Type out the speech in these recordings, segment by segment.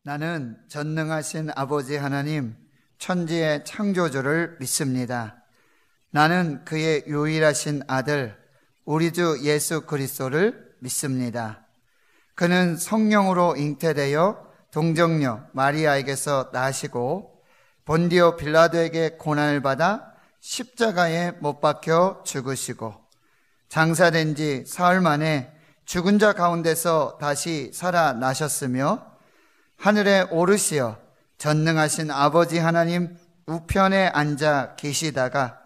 나는 전능하신 아버지 하나님, 천지의 창조주를 믿습니다. 나는 그의 유일하신 아들, 우리 주 예수 그리스도를 믿습니다. 그는 성령으로 잉태되어 동정녀 마리아에게서 나시고 본디오 빌라도에게 고난을 받아 십자가에 못 박혀 죽으시고 장사된 지 사흘 만에 죽은 자 가운데서 다시 살아나셨으며 하늘에 오르시어 전능하신 아버지 하나님 우편에 앉아 계시다가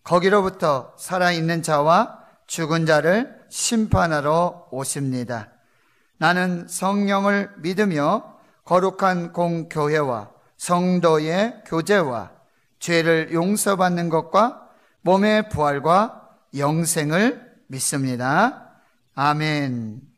거기로부터 살아있는 자와 죽은 자를 심판하러 오십니다. 나는 성령을 믿으며 거룩한 공교회와 성도의 교제와 죄를 용서받는 것과 몸의 부활과 영생을 믿습니다. 아멘.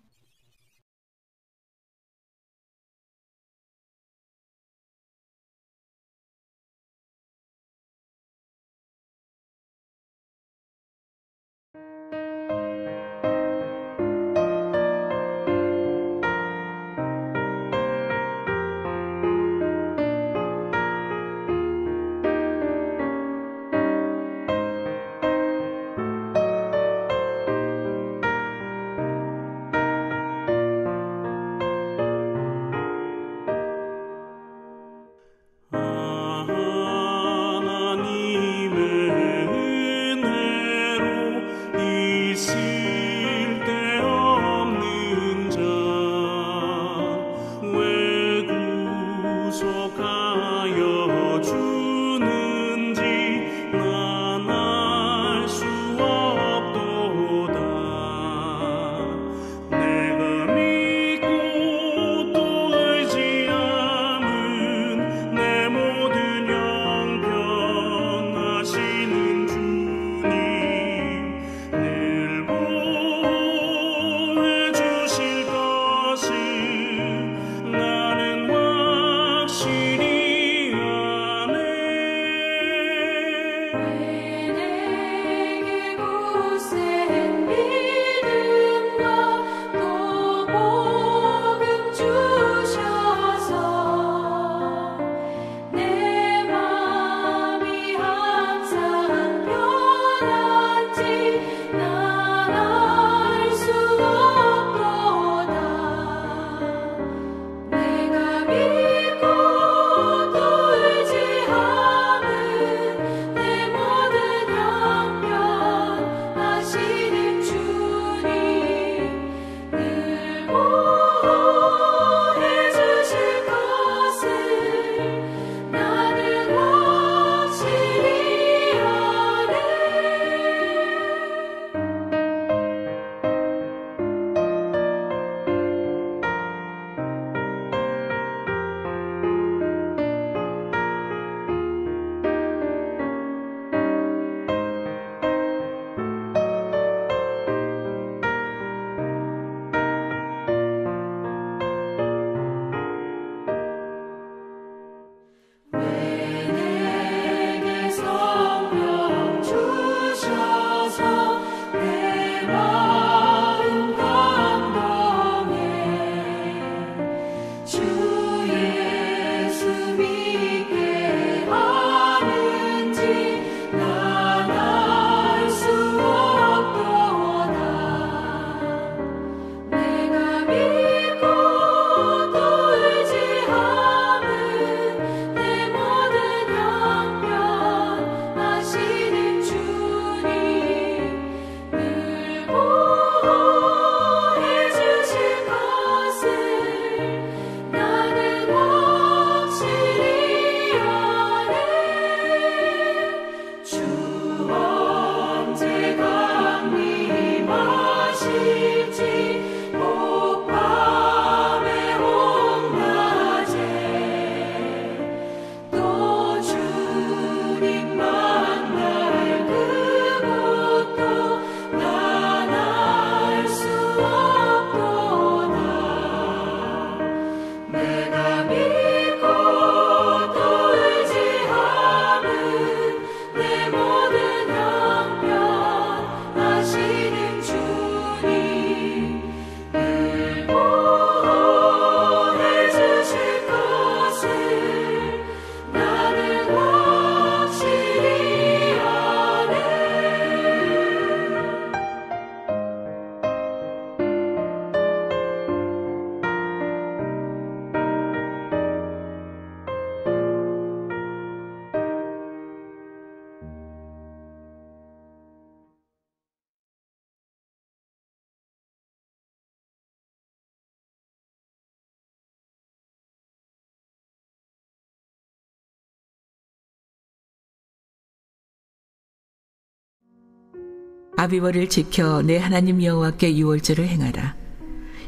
아비벌을 지켜 내 하나님 여호와께 유월절을 행하라.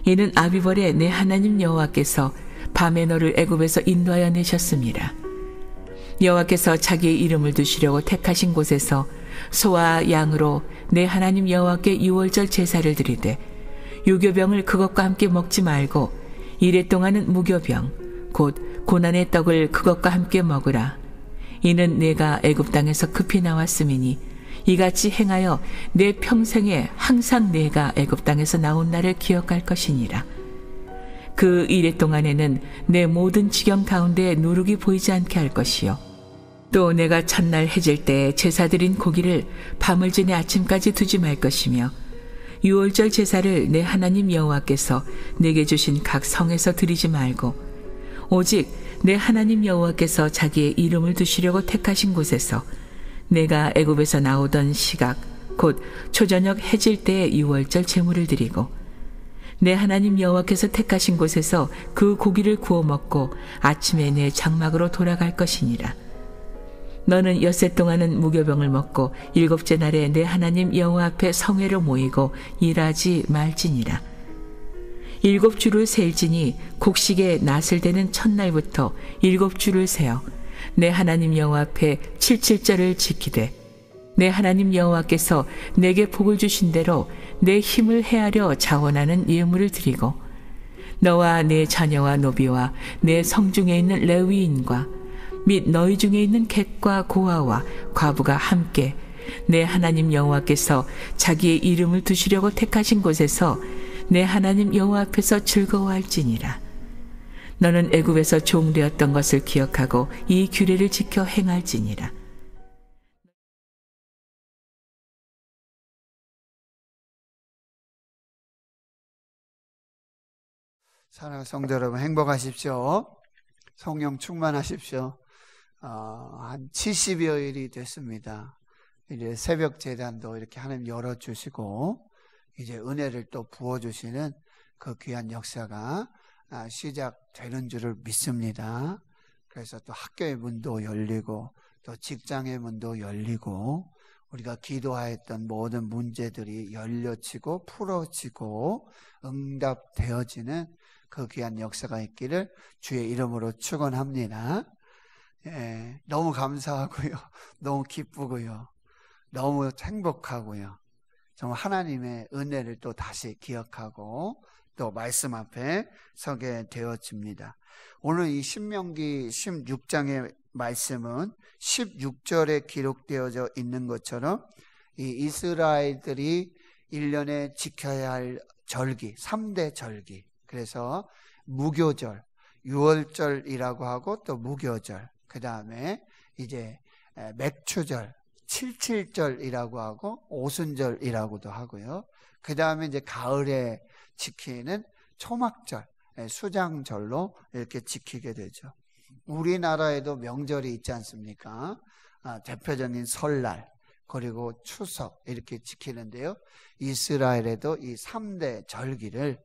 이는 아비벌에 내 하나님 여호와께서 밤에 너를 애굽에서 인도하여 내셨습니다. 여호와께서 자기의 이름을 두시려고 택하신 곳에서 소와 양으로 내 하나님 여호와께 유월절 제사를 드리되 유교병을 그것과 함께 먹지 말고 이레 동안은 무교병 곧 고난의 떡을 그것과 함께 먹으라. 이는 내가 애굽 땅에서 급히 나왔음이니 이같이 행하여 내 평생에 항상 내가 애굽 땅에서 나온 날을 기억할 것이니라. 그 이레 동안에는 내 모든 지경 가운데 누룩이 보이지 않게 할 것이요 또 내가 첫날 해질 때 제사 드린 고기를 밤을 지내 아침까지 두지 말 것이며 유월절 제사를 내 하나님 여호와께서 내게 주신 각 성에서 드리지 말고 오직 내 하나님 여호와께서 자기의 이름을 두시려고 택하신 곳에서 내가 애굽에서 나오던 시각 곧 초저녁 해질 때에 유월절 제물을 드리고 내 하나님 여호와께서 택하신 곳에서 그 고기를 구워 먹고 아침에 내 장막으로 돌아갈 것이니라. 너는 엿새 동안은 무교병을 먹고 일곱째 날에 내 하나님 여호와 앞에 성회로 모이고 일하지 말지니라. 7주를 셀지니 곡식의 낫을 대는 첫날부터 7주를 세어 내 하나님 여호와 앞에 77절을 지키되 내 하나님 여호와께서 내게 복을 주신 대로 내 힘을 헤아려 자원하는 예물을 드리고 너와 내 자녀와 노비와 내 성중에 있는 레위인과 및 너희 중에 있는 객과 고아와 과부가 함께 내 하나님 여호와께서 자기의 이름을 두시려고 택하신 곳에서 내 하나님 여호와 앞에서 즐거워할지니라. 너는 애굽에서 종되었던 것을 기억하고 이 규례를 지켜 행할지니라. 사랑하는 성도 여러분, 행복하십시오. 성령 충만하십시오. 한 70여일이 됐습니다. 이제 새벽 제단도 이렇게 하나님 열어주시고 이제 은혜를 또 부어주시는 그 귀한 역사가 시작되는 줄을 믿습니다. 그래서 또 학교의 문도 열리고 또 직장의 문도 열리고 우리가 기도하였던 모든 문제들이 열려지고 풀어지고 응답되어지는 그 귀한 역사가 있기를 주의 이름으로 축원합니다. 너무 감사하고요. 너무 기쁘고요. 너무 행복하고요. 정말 하나님의 은혜를 또 다시 기억하고 또 말씀 앞에 서게 되어집니다. 오늘 이 신명기 16장의 말씀은 16절에 기록되어져 있는 것처럼 이 이스라엘들이 1년에 지켜야 할 절기, 3대 절기. 그래서 무교절, 유월절이라고 하고 또 무교절. 그 다음에 이제 맥추절, 칠칠절이라고 하고 오순절이라고도 하고요. 그 다음에 이제 가을에 지키는 초막절, 수장절로 이렇게 지키게 되죠. 우리나라에도 명절이 있지 않습니까? 대표적인 설날, 그리고 추석 이렇게 지키는데요. 이스라엘에도 이 3대 절기를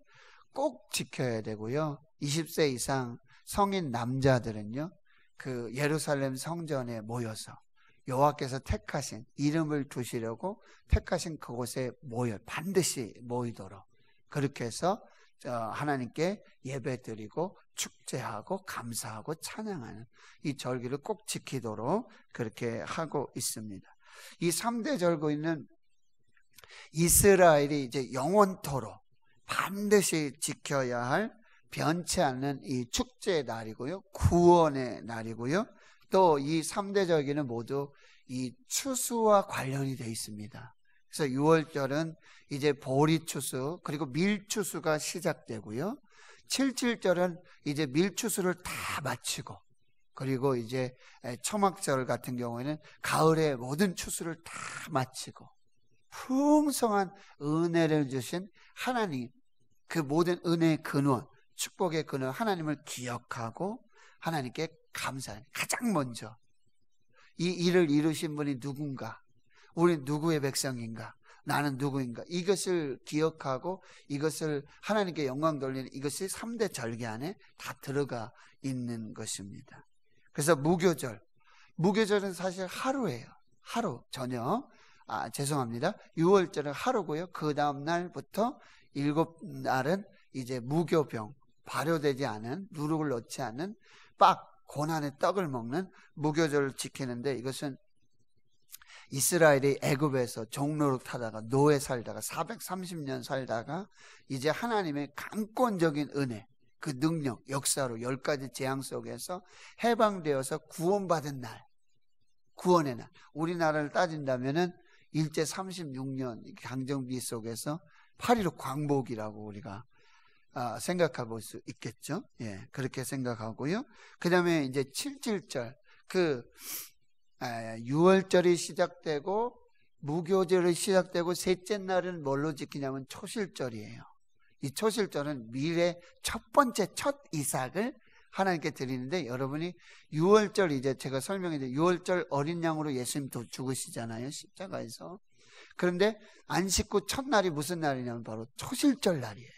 꼭 지켜야 되고요. 20세 이상 성인 남자들은요, 그 예루살렘 성전에 모여서 여호와께서 택하신 이름을 두시려고 택하신 그곳에 반드시 모이도록 그렇게 해서 하나님께 예배드리고 축제하고 감사하고 찬양하는 이 절기를 꼭 지키도록 그렇게 하고 있습니다. 이 3대 절기는 이스라엘이 이제 영원토록 반드시 지켜야 할 변치 않는 이 축제의 날이고요. 구원의 날이고요. 또 이 3대 절기는 모두 이 추수와 관련이 되어 있습니다. 그래서 6월절은 이제 보리추수 그리고 밀추수가 시작되고요. 77절은 이제 밀추수를 다 마치고 그리고 이제 초막절 같은 경우에는 가을에 모든 추수를 다 마치고 풍성한 은혜를 주신 하나님, 그 모든 은혜의 근원, 축복의 근원 하나님을 기억하고 하나님께 감사하는 가장 먼저 이 일을 이루신 분이 누군가, 우리는 누구의 백성인가, 나는 누구인가, 이것을 기억하고 이것을 하나님께 영광 돌리는 이것이 3대 절기 안에 다 들어가 있는 것입니다. 그래서 무교절은 사실 하루예요. 하루 저녁 죄송합니다. 6월절은 하루고요. 그 다음 날부터 7날은 이제 무교병, 발효되지 않은, 누룩을 넣지 않은 고난의 떡을 먹는 무교절을 지키는데, 이것은 이스라엘이 애굽에서 종로를 타다가 노예 살다가 430년 살다가 이제 하나님의 강권적인 은혜, 그 능력, 역사로 10가지 재앙 속에서 해방되어서 구원받은 날, 구원의 날. 우리나라를 따진다면은 일제 36년 강점기 속에서 8.15 광복이라고 우리가 생각해 볼 수 있겠죠. 예, 그렇게 생각하고요. 그 다음에 이제 7.7절, 6월절이 시작되고 무교절이 시작되고 셋째 날은 뭘로 지키냐면 초실절이에요. 이 초실절은 미래 첫 번째 첫 이삭을 하나님께 드리는데, 여러분이 6월절, 이제 제가 설명해 드린 6월절 어린 양으로 예수님 죽으시잖아요, 십자가에서. 그런데 안식 후 첫날이 무슨 날이냐면 바로 초실절 날이에요.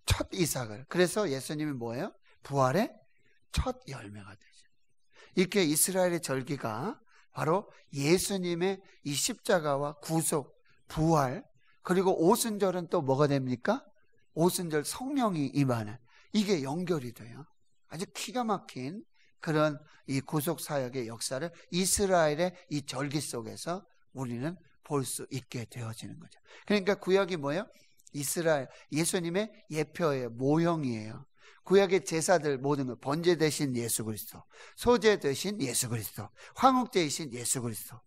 첫 이삭을. 그래서 예수님이 뭐예요? 부활의 첫 열매가 되죠. 이렇게 이스라엘의 절기가 바로 예수님의 이 십자가와 구속, 부활, 그리고 오순절은 또 뭐가 됩니까? 오순절 성령이 임하는, 이게 연결이 돼요. 아주 기가 막힌 그런 이 구속 사역의 역사를 이스라엘의 이 절기 속에서 우리는 볼 수 있게 되어지는 거죠. 그러니까 구약이 뭐예요? 이스라엘, 예수님의 예표예요. 모형이에요. 구약의 제사들 모든 것, 번제 대신 예수 그리스도, 소제 대신 예수 그리스도, 화목제이신 예수 그리스도,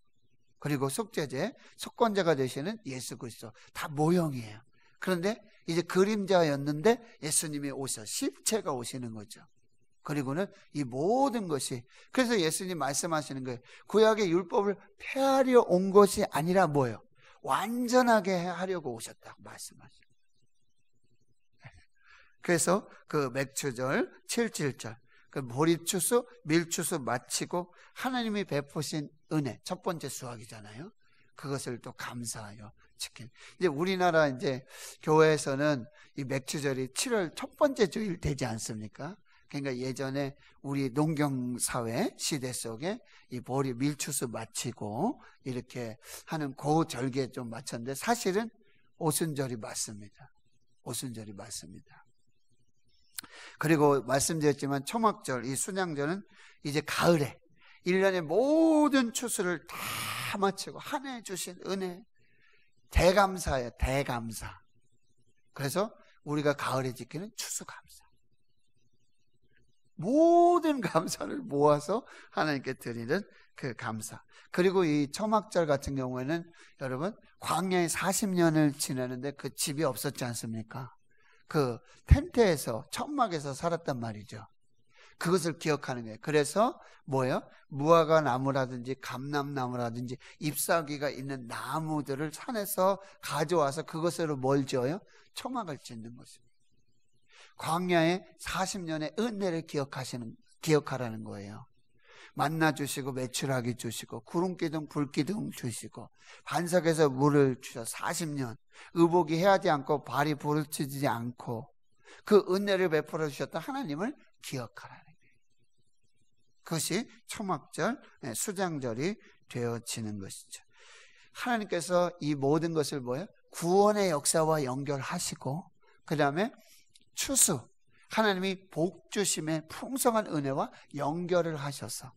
그리고 속죄제, 속건제가 되시는 예수 그리스도, 다 모형이에요. 그런데 이제 그림자였는데 예수님이 오셔 실체가 오시는 거죠. 그리고는 이 모든 것이, 그래서 예수님 말씀하시는 거예요. 구약의 율법을 폐하려 온 것이 아니라 뭐예요? 완전하게 하려고 오셨다고 말씀하시죠. 그래서 그 맥추절, 7.7절, 그 보리추수, 밀추수 마치고 하나님이 베푸신 은혜, 첫 번째 수확이잖아요. 그것을 또 감사하여 지킨. 이제 우리나라 이제 교회에서는 이 맥추절이 7월 첫 번째 주일 되지 않습니까? 그러니까 예전에 우리 농경사회 시대 속에 이 보리 밀추수 마치고 이렇게 하는 그 절기에 좀 맞췄는데, 사실은 오순절이 맞습니다. 오순절이 맞습니다. 그리고 말씀드렸지만 초막절, 이 순양절은 이제 가을에 1년의 모든 추수를 다 마치고 한 해 주신 은혜, 대감사예요. 대감사. 그래서 우리가 가을에 지키는 추수감사, 모든 감사를 모아서 하나님께 드리는 그 감사. 그리고 이 초막절 같은 경우에는 여러분 광야에 40년을 지내는데 그 집이 없었지 않습니까? 그 텐트에서, 천막에서 살았단 말이죠. 그것을 기억하는 거예요. 그래서 뭐예요? 무화과 나무라든지 감람나무라든지 잎사귀가 있는 나무들을 산에서 가져와서 그것으로 뭘 지어요? 초막을 짓는 것입니다. 광야의 40년의 은혜를 기억하라는 거예요. 만나 주시고 메추라기 주시고 구름기둥 불기둥 주시고 반석에서 물을 주셔 40년 의복이 헤하지 않고 발이 부르치지 않고 그 은혜를 베풀어 주셨던 하나님을 기억하라는 거예요. 그것이 초막절, 수장절이 되어지는 것이죠. 하나님께서 이 모든 것을 뭐예요? 구원의 역사와 연결하시고, 그 다음에 추수, 하나님이 복 주심의 풍성한 은혜와 연결을 하셔서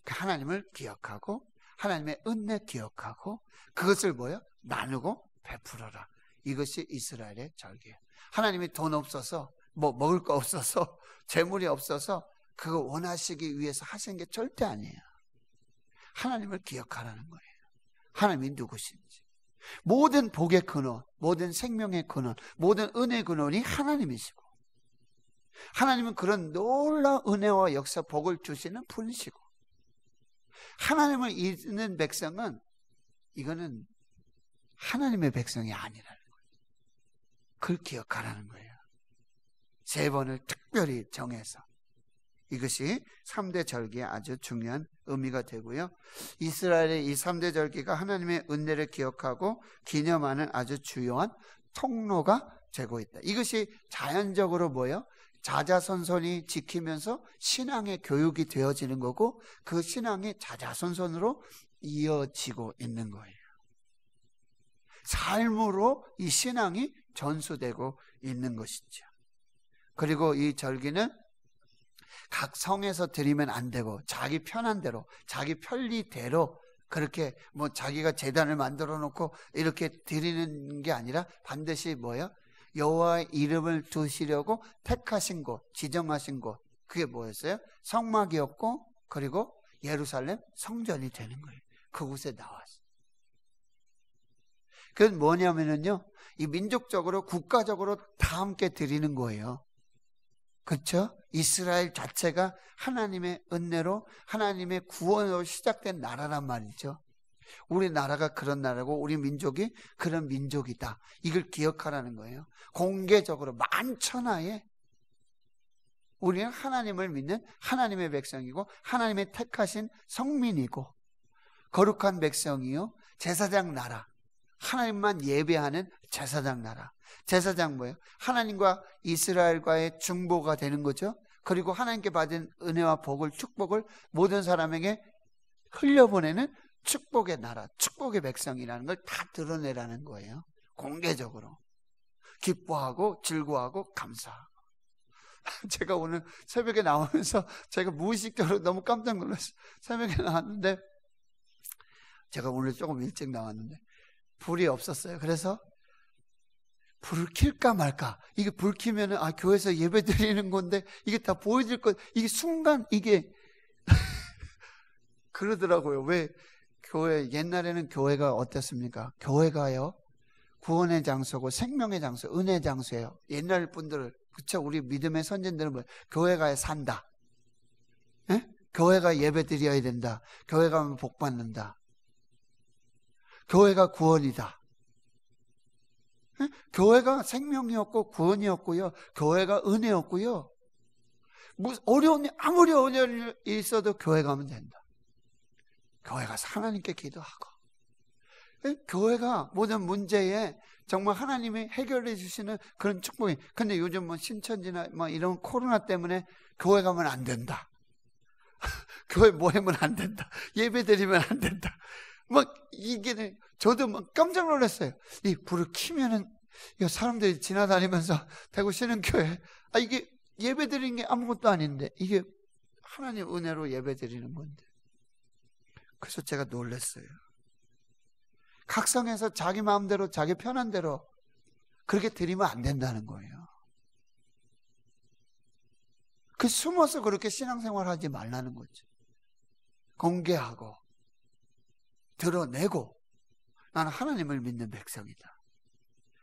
하나님을 기억하고 하나님의 은혜 기억하고 그것을 뭐예요? 나누고 베풀어라. 이것이 이스라엘의 절기예요. 하나님이 돈 없어서, 뭐 먹을 거 없어서, 재물이 없어서 그거 원하시기 위해서 하신 게 절대 아니에요. 하나님을 기억하라는 거예요. 하나님이 누구신지. 모든 복의 근원, 모든 생명의 근원, 모든 은혜의 근원이 하나님이시고, 하나님은 그런 놀라운 은혜와 역사, 복을 주시는 분이시고, 하나님을 잊는 백성은 이거는 하나님의 백성이 아니라는 거예요. 그걸 기억하라는 거예요. 세 번을 특별히 정해서. 이것이 3대 절기의 아주 중요한 의미가 되고요. 이스라엘의 이 3대 절기가 하나님의 은혜를 기억하고 기념하는 아주 주요한 통로가 되고 있다. 이것이 자연적으로 뭐예요? 자자손손이 지키면서 신앙의 교육이 되어지는 거고, 그 신앙이 자자손손으로 이어지고 있는 거예요. 삶으로 이 신앙이 전수되고 있는 것이죠. 그리고 이 절기는 각 성에서 드리면 안 되고 자기 편한 대로, 자기 편리대로 그렇게 뭐 자기가 제단을 만들어 놓고 이렇게 드리는 게 아니라 반드시 뭐예요? 여호와의 이름을 두시려고 택하신 곳, 지정하신 곳, 그게 뭐였어요? 성막이었고 그리고 예루살렘 성전이 되는 거예요. 그곳에 나왔어요. 그건 뭐냐면요, 이 민족적으로 국가적으로 다 함께 드리는 거예요. 그렇죠? 이스라엘 자체가 하나님의 은혜로, 하나님의 구원으로 시작된 나라란 말이죠. 우리나라가 그런 나라고 우리 민족이 그런 민족이다, 이걸 기억하라는 거예요. 공개적으로 만천하에 우리는 하나님을 믿는 하나님의 백성이고 하나님의 택하신 성민이고 거룩한 백성이요, 제사장 나라, 하나님만 예배하는 제사장 나라. 제사장 뭐예요? 하나님과 이스라엘과의 중보가 되는 거죠. 그리고 하나님께 받은 은혜와 복을, 축복을 모든 사람에게 흘려보내는 축복의 나라, 축복의 백성이라는 걸 다 드러내라는 거예요. 공개적으로 기뻐하고 즐거워하고 감사하고. 제가 오늘 새벽에 나오면서 제가 무의식적으로 너무 깜짝 놀랐어요. 새벽에 나왔는데, 제가 오늘 조금 일찍 나왔는데 불이 없었어요. 그래서 불을 킬까 말까, 이게 불 켜면은 교회에서 예배 드리는 건데 이게 다 보여질 것, 이게 순간 이게 그러더라고요. 왜 교회, 옛날에는 교회가 어땠습니까? 교회가요, 구원의 장소고 생명의 장소, 은혜의 장소예요. 옛날 분들을, 그쵸? 우리 믿음의 선진들은 뭐 교회가에 산다, 에? 교회가 예배 드려야 된다, 교회 가면 복 받는다, 교회가 구원이다, 에? 교회가 생명이었고 구원이었고요, 교회가 은혜였고요. 무슨 어려운 일, 아무리 어려운 일 있어도 교회 가면 된다. 교회 가서 하나님께 기도하고, 교회가 모든 문제에 정말 하나님이 해결해 주시는 그런 축복이. 근데 요즘 뭐 신천지나 뭐 이런 코로나 때문에 교회 가면 안 된다, 교회 모이면 안 된다, 예배 드리면 안 된다, 막 이게, 저도 막 깜짝 놀랐어요. 이 불을 켜면은 사람들이 지나다니면서 대구 신흥교회, 이게 예배 드리는 게 아무것도 아닌데 이게 하나님 은혜로 예배 드리는 건데. 그래서 제가 놀랐어요. 각성해서 자기 마음대로, 자기 편한 대로 그렇게 드리면 안 된다는 거예요. 그 숨어서 그렇게 신앙생활 하지 말라는 거죠. 공개하고 드러내고, 나는 하나님을 믿는 백성이다,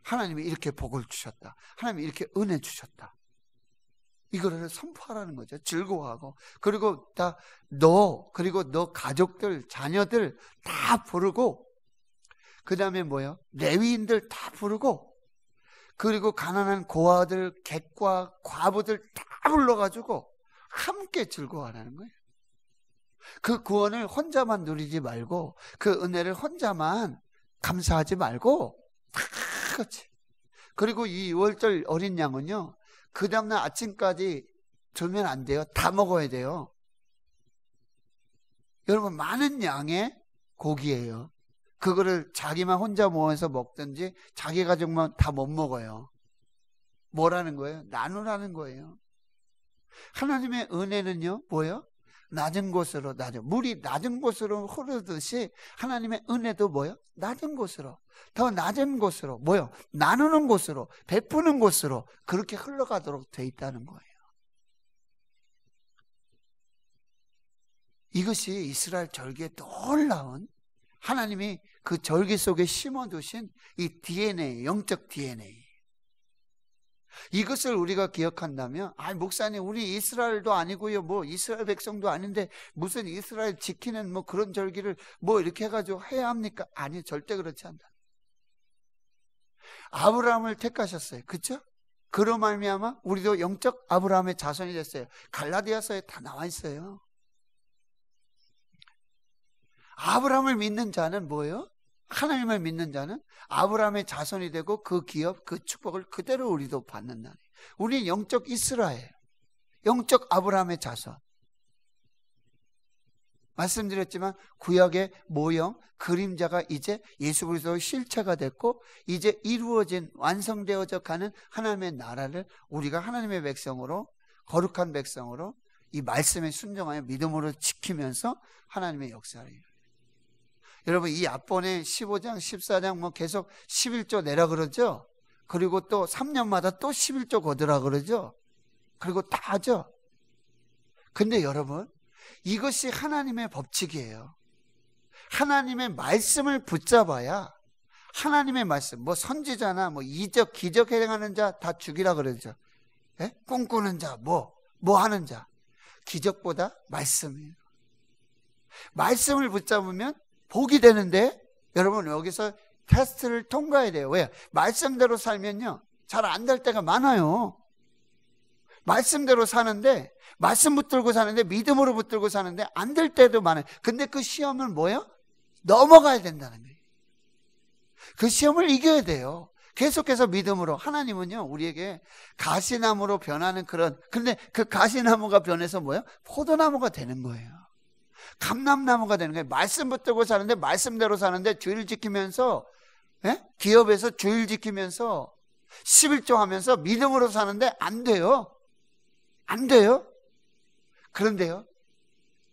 하나님이 이렇게 복을 주셨다, 하나님이 이렇게 은혜 주셨다, 이거를 선포하라는 거죠. 즐거워하고. 그리고 다 그리고 너 가족들, 자녀들 다 부르고, 그 다음에 뭐예요? 레위인들 다 부르고, 그리고 가난한 고아들, 객과 과부들 다 불러가지고 함께 즐거워하라는 거예요. 그 구원을 혼자만 누리지 말고, 그 은혜를 혼자만 감사하지 말고 다 같이. 그리고 이 6월절 어린 양은요, 그 다음날 아침까지 두면 안 돼요. 다 먹어야 돼요. 여러분, 많은 양의 고기예요. 그거를 자기만 혼자 모아서 먹든지 자기 가족만 다 못 먹어요. 뭐라는 거예요? 나누라는 거예요. 하나님의 은혜는요, 뭐예요? 낮은 곳으로, 물이 낮은 곳으로 흐르듯이 하나님의 은혜도 뭐예요? 낮은 곳으로, 더 낮은 곳으로, 뭐예요? 나누는 곳으로, 베푸는 곳으로 그렇게 흘러가도록 돼 있다는 거예요. 이것이 이스라엘 절기에 놀라운, 하나님이 그 절기 속에 심어두신 이 DNA, 영적 DNA. 이것을 우리가 기억한다면, 목사님, 우리 이스라엘도 아니고요, 뭐 이스라엘 백성도 아닌데 무슨 이스라엘 지키는 뭐 그런 절기를 뭐 이렇게 해가지고 해야 합니까? 아니, 절대 그렇지 않다. 아브라함을 택하셨어요. 그렇죠? 그로 말미암아 우리도 영적 아브라함의 자손이 됐어요. 갈라디아서에 다 나와 있어요. 아브라함을 믿는 자는 뭐예요? 하나님을 믿는 자는 아브라함의 자손이 되고 그 기업, 그 축복을 그대로 우리도 받는다. 우리는 영적 이스라엘, 영적 아브라함의 자손. 말씀드렸지만 구약의 모형, 그림자가 이제 예수 그리스도의 실체가 됐고 이제 이루어진 완성되어져 가는 하나님의 나라를 우리가 하나님의 백성으로, 거룩한 백성으로 이 말씀에 순종하여 믿음으로 지키면서 하나님의 역사를 이루어요. 여러분, 이 앞번에 15장 14장 뭐 계속 11조 내라 그러죠. 그리고 또 3년마다 또 11조 거두라 그러죠. 그리고 다 하죠. 근데 여러분, 이것이 하나님의 법칙이에요. 하나님의 말씀을 붙잡아야, 하나님의 말씀, 뭐 선지자나 뭐 이적, 기적 행하는 자 다 죽이라 그러죠. 예? 꿈꾸는 자, 뭐 하는 자. 기적보다 말씀이에요. 말씀을 붙잡으면 복이 되는데, 여러분 여기서 테스트를 통과해야 돼요. 왜? 말씀대로 살면요, 잘 안 될 때가 많아요. 말씀대로 사는데, 말씀 붙들고 사는데, 믿음으로 붙들고 사는데 안 될 때도 많아요. 근데 그 시험은 뭐예요? 넘어가야 된다는 거예요. 그 시험을 이겨야 돼요. 계속해서 믿음으로. 하나님은요, 우리에게 가시나무로 변하는 근데 그 가시나무가 변해서 뭐예요? 포도나무가 되는 거예요. 감람나무가 되는 거예요. 말씀 붙들고 사는데, 말씀대로 사는데, 주일 지키면서, 기업에서 주일 지키면서 11조 하면서 믿음으로 사는데 안 돼요. 안 돼요. 그런데요,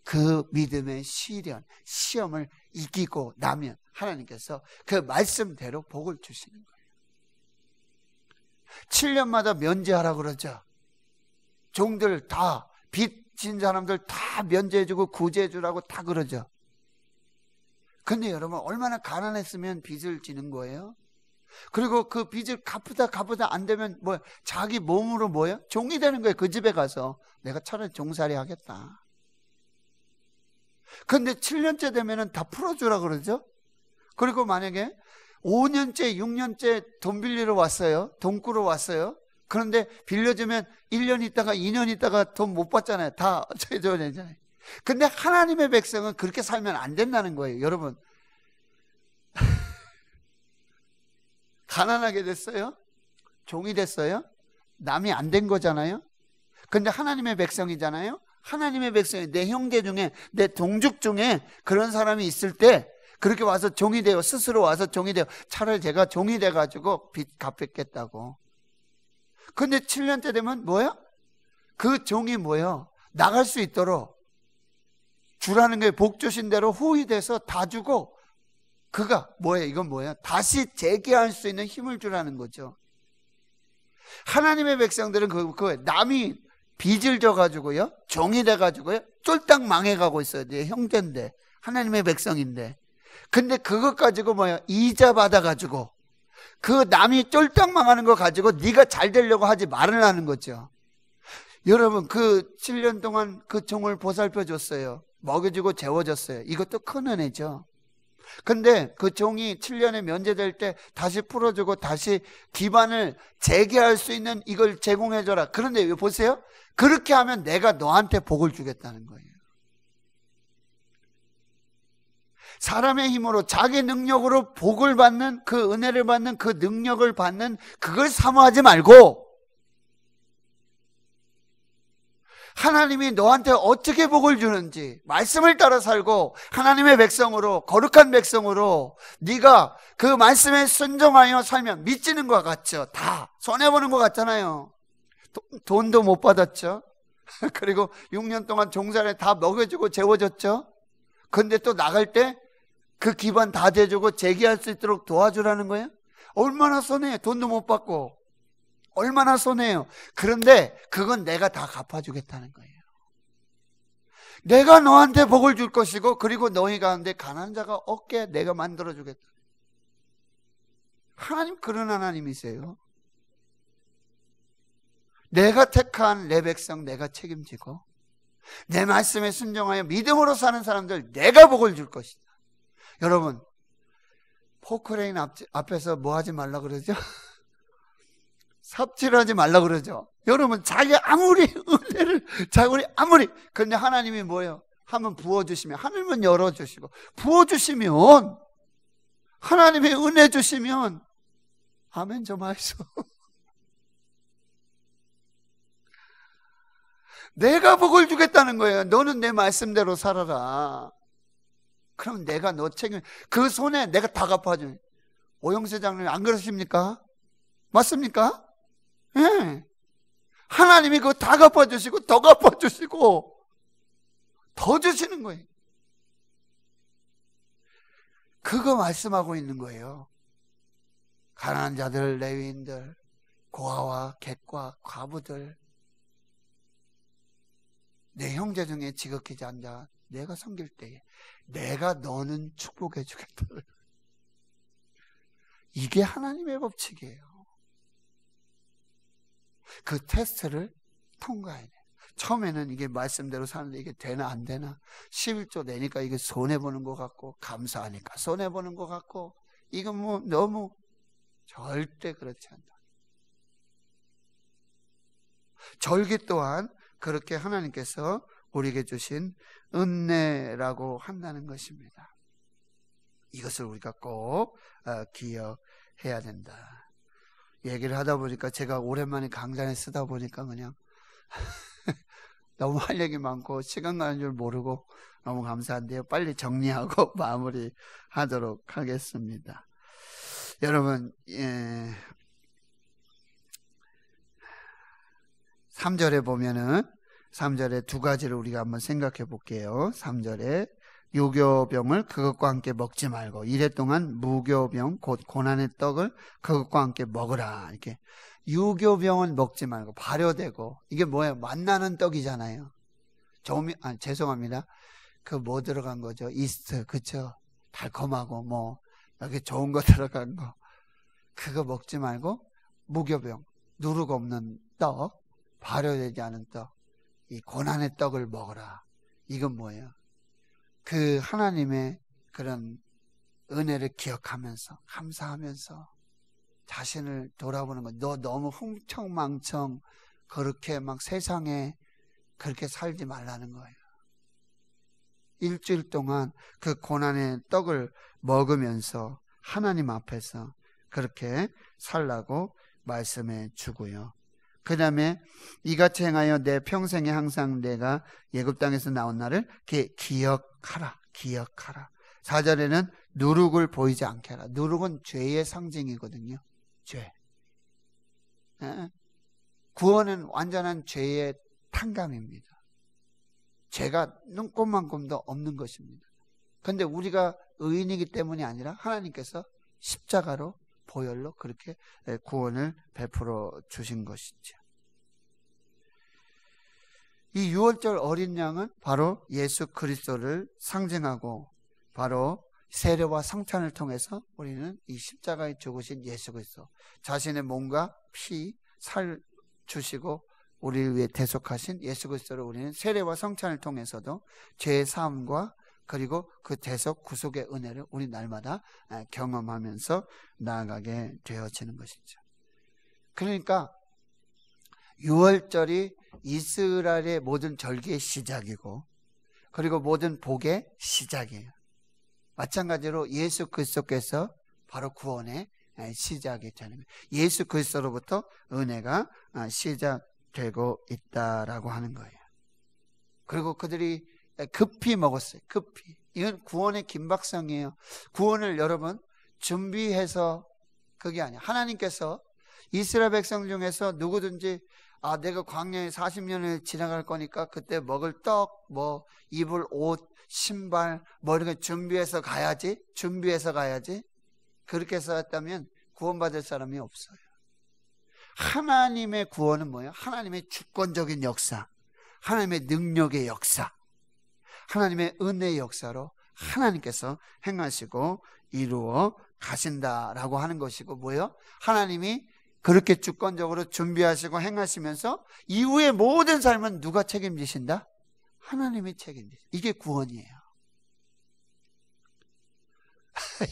그 믿음의 시련, 시험을 이기고 나면 하나님께서 그 말씀대로 복을 주시는 거예요. 7년마다 면제하라고 그러죠. 종들 다, 빚진 사람들 다 면제해주고 구제해주라고 다 그러죠. 근데 여러분, 얼마나 가난했으면 빚을 지는 거예요? 그리고 그 빚을 갚으다 안 되면 뭐 자기 몸으로 뭐예요? 종이 되는 거예요. 그 집에 가서 내가 차라리 종살이 하겠다. 근데 7년째 되면은 다 풀어주라 그러죠. 그리고 만약에 5년째 6년째 돈 빌리러 왔어요. 돈 꾸러 왔어요. 그런데 빌려주면 1년 있다가 2년 있다가 돈 못 받잖아요. 다 줘야 되잖아요. 근데 하나님의 백성은 그렇게 살면 안 된다는 거예요. 여러분, 가난하게 됐어요? 종이 됐어요? 남이 안 된 거잖아요. 근데 하나님의 백성이잖아요. 하나님의 백성이, 내 형제 중에, 내 동족 중에 그런 사람이 있을 때 그렇게 와서 종이 돼요. 스스로 와서 종이 돼요. 차라리 제가 종이 돼가지고 빚 갚겠다고. 근데 7년째 되면 뭐야? 그 종이 뭐예요? 나갈 수 있도록 주라는 게 복 주신 대로 후히돼서 다 주고, 그가 뭐예요? 이건 뭐예요? 다시 재기할 수 있는 힘을 주라는 거죠. 하나님의 백성들은 남이 빚을 져가지고요, 종이 돼가지고요, 쫄딱 망해가고 있어요. 내 형제인데, 하나님의 백성인데. 근데 그것 가지고 뭐예요? 이자 받아가지고 그 남이 쫄딱 망하는 거 가지고 네가 잘 되려고 하지 말으라는 거죠. 여러분, 그 7년 동안 그 종을 보살펴 줬어요. 먹여주고 재워줬어요. 이것도 큰 은혜죠. 근데 그 종이 7년에 면제될 때 다시 풀어주고 다시 기반을 재개할 수 있는 이걸 제공해줘라. 그런데 보세요. 그렇게 하면 내가 너한테 복을 주겠다는 거예요. 사람의 힘으로, 자기 능력으로 복을 받는, 그 은혜를 받는, 그 능력을 받는 그걸 사모하지 말고, 하나님이 너한테 어떻게 복을 주는지 말씀을 따라 살고 하나님의 백성으로, 거룩한 백성으로 네가 그 말씀에 순종하여 살면 미치는 것 같죠. 다 손해보는 것 같잖아요. 돈도 못 받았죠. 그리고 6년 동안 종살에 다 먹여주고 재워줬죠. 근데 또 나갈 때 그 기반 다 대주고 재기할 수 있도록 도와주라는 거예요. 얼마나 손해요. 돈도 못 받고 얼마나 손해요. 그런데 그건 내가 다 갚아주겠다는 거예요. 내가 너한테 복을 줄 것이고, 그리고 너희 가운데 가난한 자가 없게 내가 만들어주겠다. 하나님 그런 하나님이세요. 내가 택한 내 백성 내가 책임지고, 내 말씀에 순종하여 믿음으로 사는 사람들 내가 복을 줄 것이다. 여러분, 포크레인 앞에서 뭐 하지 말라 그러죠? 삽질하지 말라 그러죠. 여러분, 자기 아무리 은혜를, 근데 하나님이 뭐예요? 한번 부어주시면, 하늘문 열어주시고 부어주시면, 하나님의 은혜 주시면 아멘 좀 하시오. 내가 복을 주겠다는 거예요. 너는 내 말씀대로 살아라. 그럼 내가 너 책임, 그 손에 내가 다 갚아줘. 오영세 장로님 안 그러십니까? 맞습니까? 예. 하나님이 그거 다 갚아주시고 더 갚아주시고 더 주시는 거예요. 그거 말씀하고 있는 거예요. 가난한 자들, 레위인들, 고아와 객과 과부들, 내 형제 중에 지극히 잔 자 내가 섬길 때에 내가 너는 축복해 주겠다. 이게 하나님의 법칙이에요. 그 테스트를 통과해야 돼요. 처음에는 이게 말씀대로 사는데 이게 되나 안 되나, 11조 내니까 이게 손해보는 것 같고, 감사하니까 손해보는 것 같고, 이건 뭐 너무, 절대 그렇지 않다. 절기 또한 그렇게 하나님께서 우리에게 주신 은혜라고 한다는 것입니다. 이것을 우리가 꼭 기억해야 된다. 얘기를 하다 보니까 제가 오랜만에 강단에 쓰다 보니까 그냥 너무 할 얘기 많고 시간 가는 줄 모르고 너무 감사한데요. 빨리 정리하고 마무리하도록 하겠습니다. 여러분, 3절에 보면은 3절에 두 가지를 우리가 한번 생각해 볼게요. 3절에 유교병을 그것과 함께 먹지 말고 이래 동안 무교병 곧 고난의 떡을 그것과 함께 먹으라. 이렇게 유교병은 먹지 말고 발효되고, 이게 뭐예요? 만나는 떡이잖아요. 죄송합니다. 그 뭐 들어간 거죠? 이스트, 그쵸? 달콤하고 뭐 여기 좋은 거 들어간 거, 그거 먹지 말고 무교병, 누룩 없는 떡, 발효되지 않은 떡, 이 고난의 떡을 먹어라. 이건 뭐예요? 그 하나님의 그런 은혜를 기억하면서 감사하면서 자신을 돌아보는 거. 너 너무 흥청망청 그렇게 막 세상에 그렇게 살지 말라는 거예요. 일주일 동안 그 고난의 떡을 먹으면서 하나님 앞에서 그렇게 살라고 말씀해 주고요. 그 다음에 이같이 행하여 내 평생에 항상 내가 애굽 땅에서 나온 날을 기억하라. 기억하라. 4절에는 누룩을 보이지 않게 하라. 누룩은 죄의 상징이거든요. 죄. 구원은 완전한 죄의 탕감입니다. 죄가 눈꼽만큼도 없는 것입니다. 그런데 우리가 의인이기 때문이 아니라 하나님께서 십자가로 보혈로 그렇게 구원을 베풀어 주신 것이죠. 이 유월절 어린 양은 바로 예수 그리스도를 상징하고, 바로 세례와 성찬을 통해서 우리는 이 십자가에 죽으신 예수 그리스도, 자신의 몸과 피, 살 주시고 우리를 위해 대속하신 예수 그리스도를 우리는 세례와 성찬을 통해서도 죄의 사함과 그리고 그 대속 구속의 은혜를 우리 날마다 경험하면서 나아가게 되어지는 것이죠. 그러니까 유월절이 이스라엘의 모든 절기의 시작이고, 그리고 모든 복의 시작이에요. 마찬가지로 예수 그리스도께서 바로 구원의 시작이 되는 거예요. 예수 그리스도로부터 은혜가 시작되고 있다라고 하는 거예요. 그리고 그들이 급히 먹었어요. 급히. 이건 구원의 긴박성이에요. 구원을 여러분 준비해서 그게 아니야. 하나님께서 이스라엘 백성 중에서 누구든지 내가 광야에 40년을 지나갈 거니까 그때 먹을 떡, 뭐 입을 옷, 신발 뭐 이런 거 준비해서 가야지. 그렇게 해서 했다면 구원받을 사람이 없어요. 하나님의 구원은 뭐예요? 하나님의 주권적인 역사, 하나님의 능력의 역사, 하나님의 은혜의 역사로 하나님께서 행하시고 이루어 가신다라고 하는 것이고, 뭐예요? 하나님이 그렇게 주권적으로 준비하시고 행하시면서 이후의 모든 삶은 누가 책임지신다? 하나님이 책임지신다. 이게 구원이에요.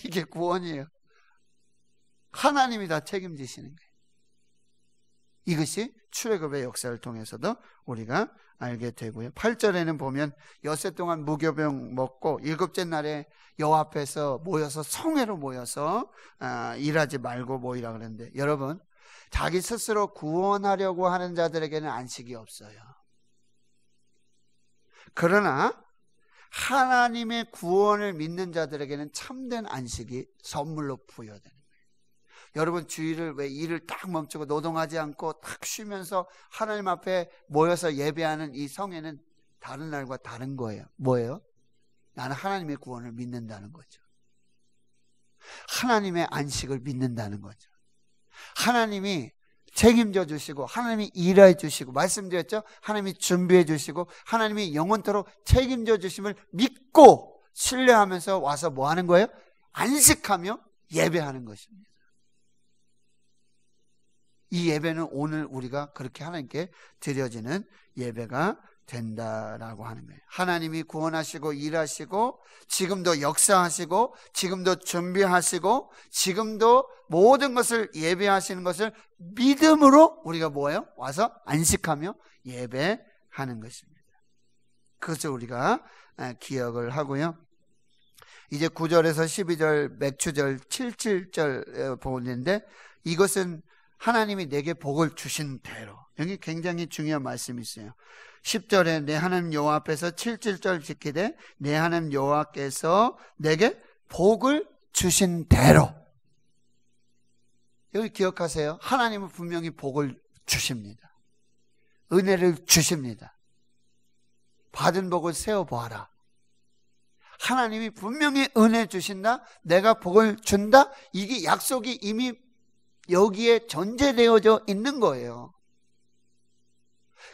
이게 구원이에요. 하나님이 다 책임지시는 거예요. 이것이 출애굽의 역사를 통해서도 우리가 알게 되고요. 8절에는 보면 엿새 동안 무교병 먹고 일곱째 날에 여호와 앞에서 모여서 성회로 모여서 일하지 말고 모이라 그랬는데, 여러분 자기 스스로 구원하려고 하는 자들에게는 안식이 없어요. 그러나 하나님의 구원을 믿는 자들에게는 참된 안식이 선물로 부여되는 거예요. 여러분 주일을 왜 일을 딱 멈추고 노동하지 않고 딱 쉬면서 하나님 앞에 모여서 예배하는 이 성회는 다른 날과 다른 거예요. 뭐예요? 나는 하나님의 구원을 믿는다는 거죠. 하나님의 안식을 믿는다는 거죠. 하나님이 책임져 주시고 하나님이 일해 주시고 말씀드렸죠? 하나님이 준비해 주시고 하나님이 영원토록 책임져 주심을 믿고 신뢰하면서 와서 뭐 하는 거예요? 안식하며 예배하는 것입니다. 이 예배는 오늘 우리가 그렇게 하나님께 드려지는 예배가 된다라고 하는 거예요. 하나님이 구원하시고 일하시고 지금도 역사하시고 지금도 준비하시고 지금도 모든 것을 예배하시는 것을 믿음으로 우리가 뭐예요? 와서 안식하며 예배하는 것입니다. 그것을 우리가 기억을 하고요. 이제 9절에서 12절 맥추절 77절 보는데 이것은 하나님이 내게 복을 주신 대로, 여기 굉장히 중요한 말씀이 있어요. 10절에 내 하나님 여호와 앞에서 77절 지키되 내 하나님 여호와께서 내게 복을 주신 대로. 여기 기억하세요. 하나님은 분명히 복을 주십니다. 은혜를 주십니다. 받은 복을 세어보아라. 하나님이 분명히 은혜 주신다, 내가 복을 준다, 이게 약속이 이미 여기에 전제되어져 있는 거예요.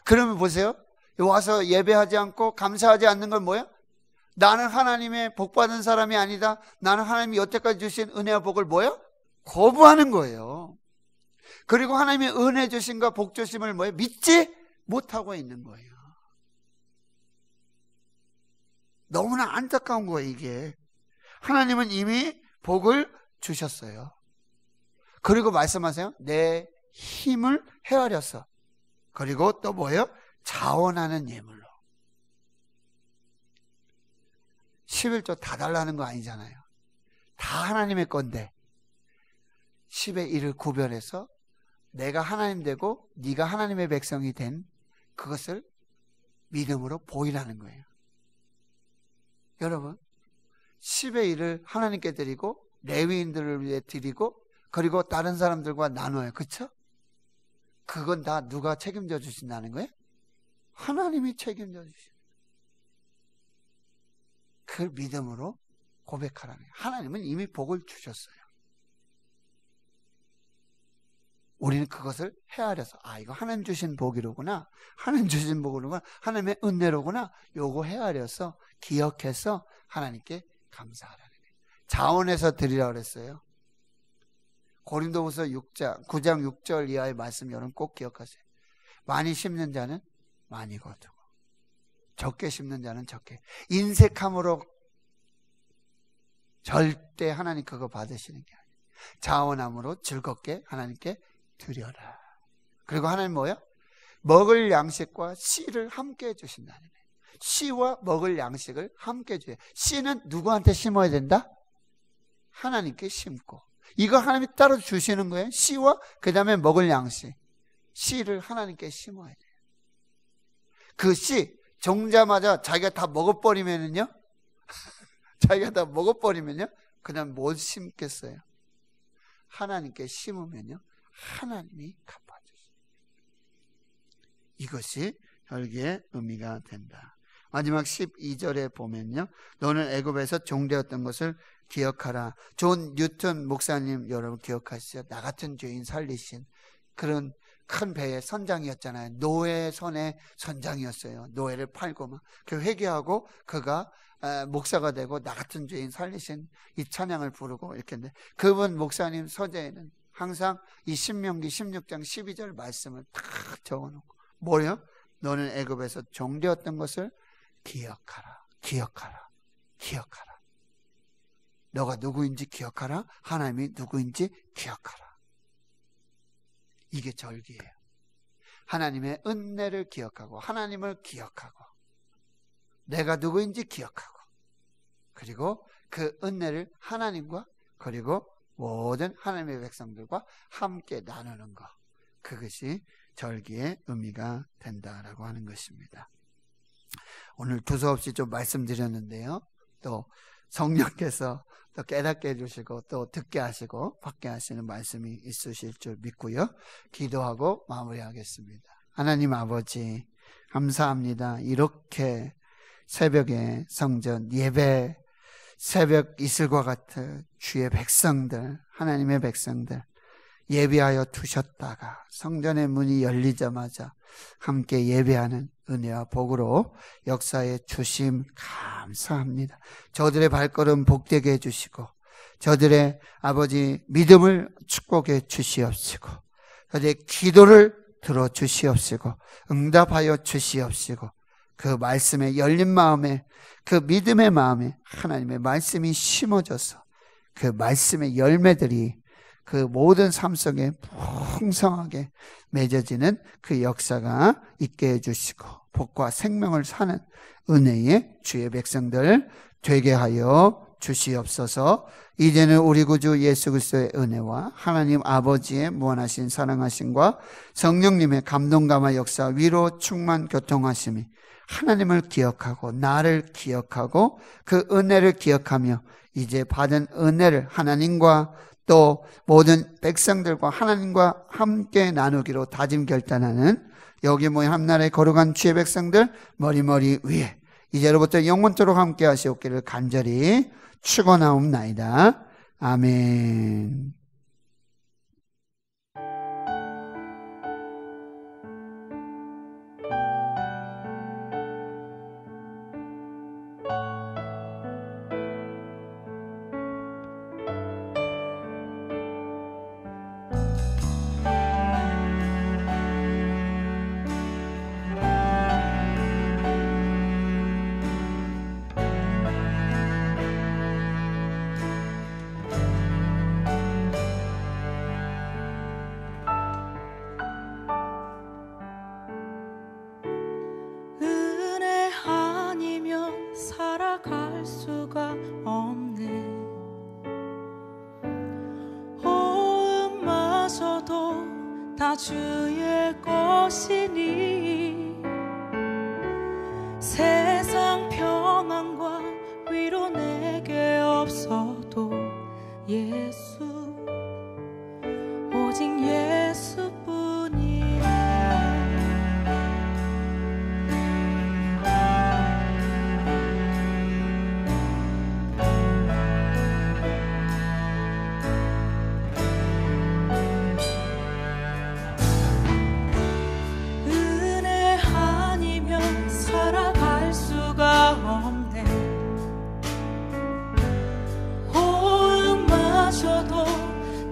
그러면 보세요. 와서 예배하지 않고 감사하지 않는 건 뭐야? 나는 하나님의 복받은 사람이 아니다, 나는 하나님이 여태까지 주신 은혜와 복을 뭐야? 거부하는 거예요. 그리고 하나님의 은혜 주심과 복 주심을 뭐예요? 믿지 못하고 있는 거예요. 너무나 안타까운 거예요. 이게 하나님은 이미 복을 주셨어요. 그리고 말씀하세요. 내 힘을 헤아려서, 그리고 또 뭐예요? 자원하는 예물로. 11조 다 달라는 거 아니잖아요. 다 하나님의 건데 10의 1을 구별해서 내가 하나님 되고 네가 하나님의 백성이 된 그것을 믿음으로 보이라는 거예요. 여러분 10의 1을 하나님께 드리고 레위인들을 위해 드리고 그리고 다른 사람들과 나눠요. 그렇죠? 그건 다 누가 책임져 주신다는 거예요? 하나님이 책임져 주십니다. 그걸 믿음으로 고백하라는 거예요. 하나님은 이미 복을 주셨어요. 우리는 그것을 헤아려서 이거 하나님 주신 복이로구나, 하나님 주신 복이로구나, 하나님의 은혜로구나, 요거 헤아려서 기억해서 하나님께 감사하라는 거예요. 자원해서 드리라고 그랬어요. 고린도후서 9장 6절 이하의 말씀 여러분 꼭 기억하세요. 많이 심는 자는 많이 거두고 적게 심는 자는 적게. 인색함으로 절대 하나님 그거 받으시는 게 아니에요. 자원함으로 즐겁게 하나님께 드려라. 그리고 하나님 뭐예요? 먹을 양식과 씨를 함께 해주신다는 거예요. 씨와 먹을 양식을 함께 줘요. 씨는 누구한테 심어야 된다? 하나님께 심고. 이거 하나님이 따로 주시는 거예요. 씨와 그 다음에 먹을 양식. 씨를 하나님께 심어야 돼요. 그 씨 종자마자 자기가 다 먹어버리면은요, 자기가 다 먹어버리면요, 그 다음 뭘 심겠어요? 하나님께 심으면요, 하나님이 갚아주십니다. 이것이 절기의 의미가 된다. 마지막 12절에 보면요, 너는 애굽에서 종되었던 것을 기억하라. 존 뉴턴 목사님 여러분 기억하시죠? 나 같은 죄인 살리신 그런 큰 배의 선장이었잖아요. 노예 선의 선장이었어요. 노예를 팔고 막 그 회개하고 그가 목사가 되고 나 같은 죄인 살리신 이 찬양을 부르고 이렇게 했는데, 그분 목사님 서재에는 항상 이 신명기 16장 12절 말씀을 딱 적어놓고 뭐예요? 너는 애굽에서 종되었던 것을 기억하라. 기억하라. 기억하라. 너가 누구인지 기억하라. 하나님이 누구인지 기억하라. 이게 절기예요. 하나님의 은혜를 기억하고 하나님을 기억하고 내가 누구인지 기억하고 그리고 그 은혜를 하나님과 그리고 모든 하나님의 백성들과 함께 나누는 것, 그것이 절기의 의미가 된다라고 하는 것입니다. 오늘 두서없이 좀 말씀드렸는데요. 또 성령께서 또 깨닫게 해주시고 또 듣게 하시고 받게 하시는 말씀이 있으실 줄 믿고요. 기도하고 마무리하겠습니다. 하나님 아버지 감사합니다. 이렇게 새벽에 성전 예배 새벽 이슬과 같은 주의 백성들, 하나님의 백성들 예배하여 두셨다가 성전의 문이 열리자마자 함께 예배하는 은혜와 복으로 역사에 주심 감사합니다. 저들의 발걸음 복되게 해주시고 저들의 아버지 믿음을 축복해 주시옵시고 저들의 기도를 들어주시옵시고 응답하여 주시옵시고 그 말씀에 열린 마음에 그 믿음의 마음에 하나님의 말씀이 심어져서 그 말씀의 열매들이 그 모든 삶 속에 풍성하게 맺어지는 그 역사가 있게 해주시고 복과 생명을 사는 은혜의 주의 백성들 되게 하여 주시옵소서. 이제는 우리 구주 예수 그리스도의 은혜와 하나님 아버지의 무한하신 사랑하심과 성령님의 감동감화 역사 위로 충만 교통하심이 하나님을 기억하고 나를 기억하고 그 은혜를 기억하며 이제 받은 은혜를 하나님과 또 모든 백성들과 하나님과 함께 나누기로 다짐 결단하는 여기 모인 한나라의 거룩한 주의 백성들 머리머리 위에 이제로부터 영원토록 함께 하시옵기를 간절히 축원하옵나이다. 아멘. 살아갈 수가 없는 호흡마저도 다 주의 것이니 세상 평안과 위로 내게 없어도 예수 오직 예수뿐이네.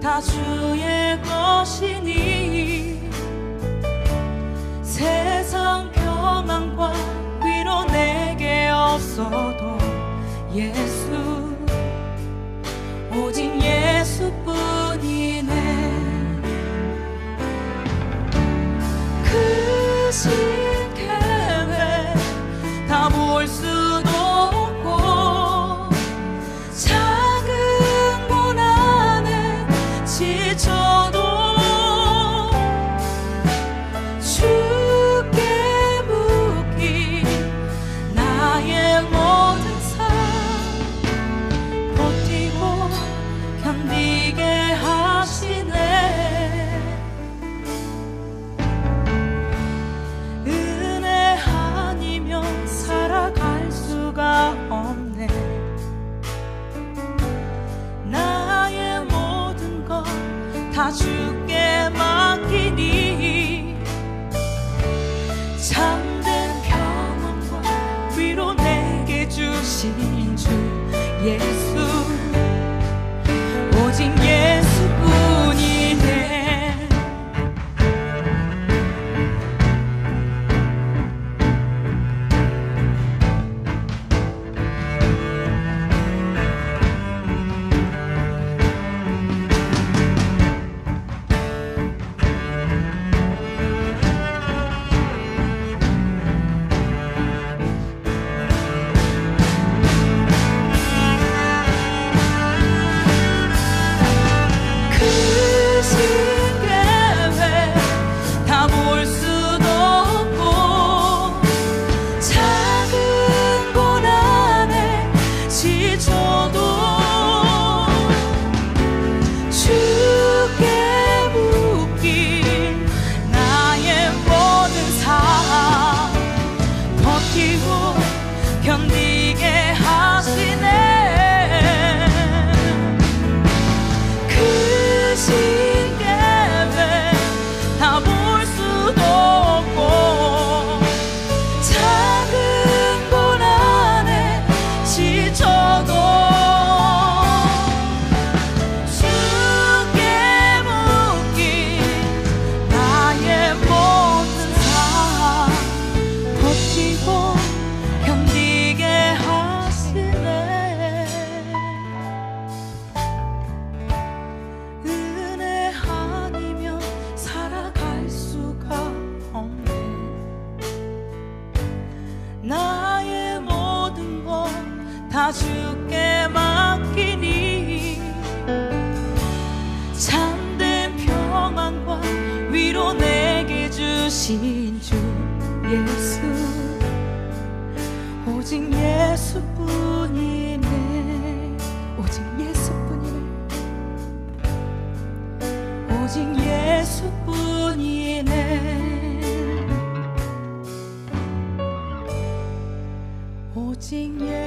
다 주의 것이니 세상 평안과 위로 내게 없어도 예수 오직 예수뿐이네. 크신 계획 다 볼 수도 없고 작은 고난에 지쳐도 주께 묻기 나의 모든 삶 견디게 하시네. 크신 계획 다 볼 수도 없고 작은 고난에 지쳐도 주께 묶인 나의 모든 삶 버티고 견디게 하시네. 은혜 아니면 살아갈 수가 없네. 나의 모든 것 다 주께 맡기니 참된 평안과 위로 내게 주신 주 예수, 오직 예수뿐이네. 오직 예수뿐이네. 오직 예수뿐이네. 오직 예수